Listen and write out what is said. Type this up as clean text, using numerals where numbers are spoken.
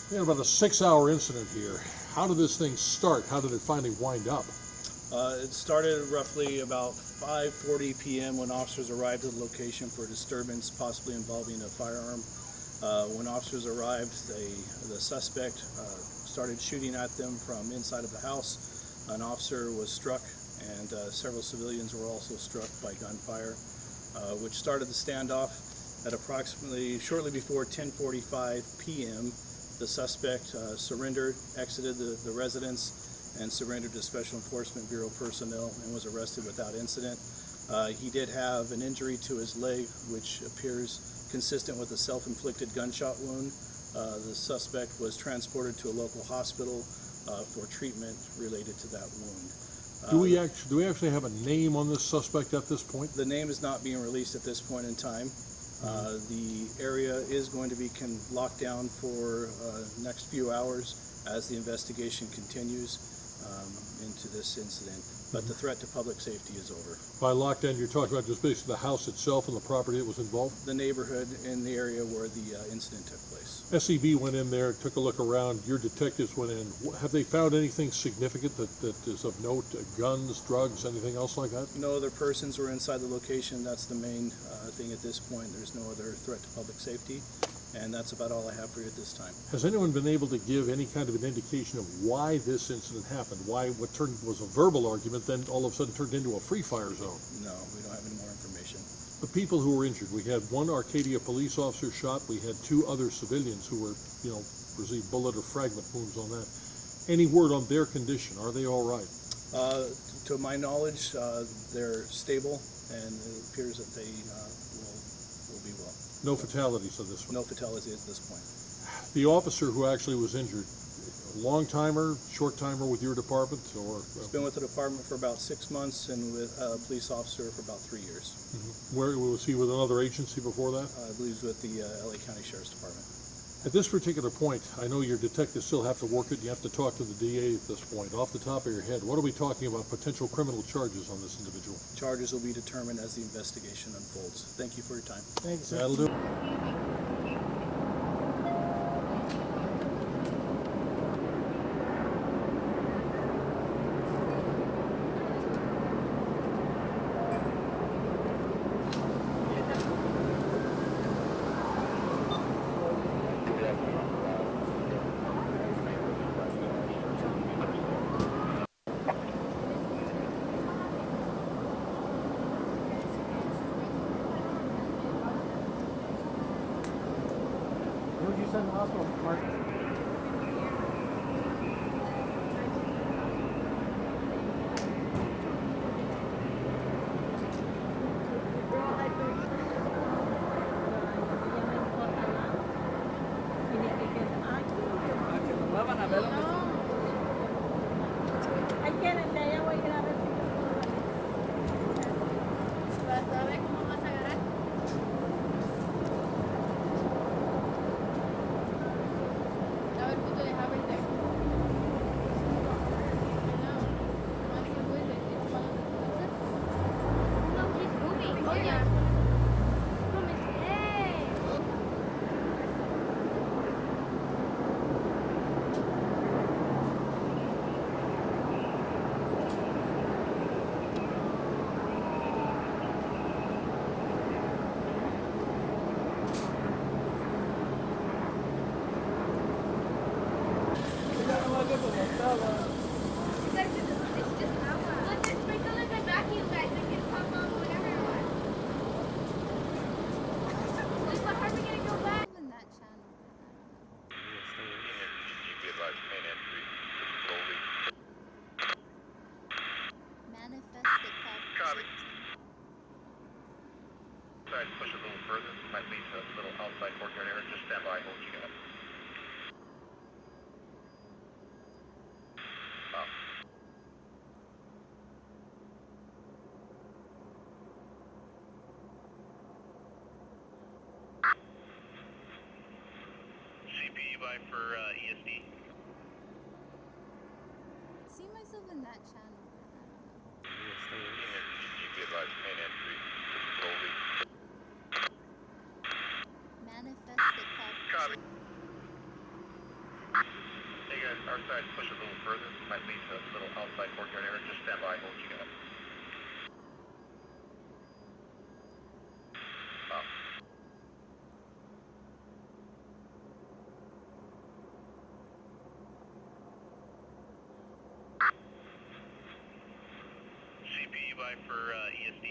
We had about a 6-hour incident here. How did this thing start? How did it finally wind up? It started roughly about 5:40 p.m. when officers arrived at the location for a disturbance possibly involving a firearm. When officers arrived, the suspect started shooting at them from inside of the house. An officer was struck, and several civilians were also struck by gunfire, which started the standoff. At approximately shortly before 10:45 p.m., the suspect surrendered, exited the residence, and surrendered to Special Enforcement Bureau personnel and was arrested without incident. He did have an injury to his leg, which appears consistent with a self-inflicted gunshot wound. The suspect was transported to a local hospital for treatment related to that wound. Do we actually have a name on this suspect at this point? The name is not being released at this point in time. The area is going to be locked down for next few hours as the investigation continues into this incident. But the threat to public safety is over. By lockdown, you're talking about just basically the house itself and the property that was involved? The neighborhood in the area where the incident took place. SEB went in there, took a look around. Your detectives went in. Have they found anything significant that is of note? Guns, drugs, anything else like that? No other persons were inside the location. That's the main thing at this point. There's no other threat to public safety. And that's about all I have for you at this time. Has anyone been able to give any kind of an indication of why this incident happened? Why what was a verbal argument then all of a sudden turned into a free fire zone? No, we don't have any more information. The people who were injured, we had one Arcadia police officer shot. We had 2 other civilians who were, received bullet or fragment wounds on that. Any word on their condition? Are they all right? To my knowledge, they're stable, and it appears that they will be well. No fatalities on this one? No fatalities at this point. The officer who actually was injured, long-timer, short-timer with your department, or? He's been with the department for about 6 months and with a police officer for about 3 years. Where was he with another agency before that? I believe he's with the LA County Sheriff's Department. At this particular point, I know your detectives still have to work it. You have to talk to the DA at this point. Off the top of your head, what are we talking about potential criminal charges on this individual? Charges will be determined as the investigation unfolds. Thank you for your time. Thanks. That'll do. Who did you send to the hospital, Mark? Try to push a little further, might lead to a little outside courtyard area. Just stand by, hold what you got. CP by for ESD. See myself in that channel. GP advised main entry slowly. Manifest the cop. Copy. our side push a little further, might lead to a little outside courtyard area. Just stand by, hold what you got. Wow. CP by for ESD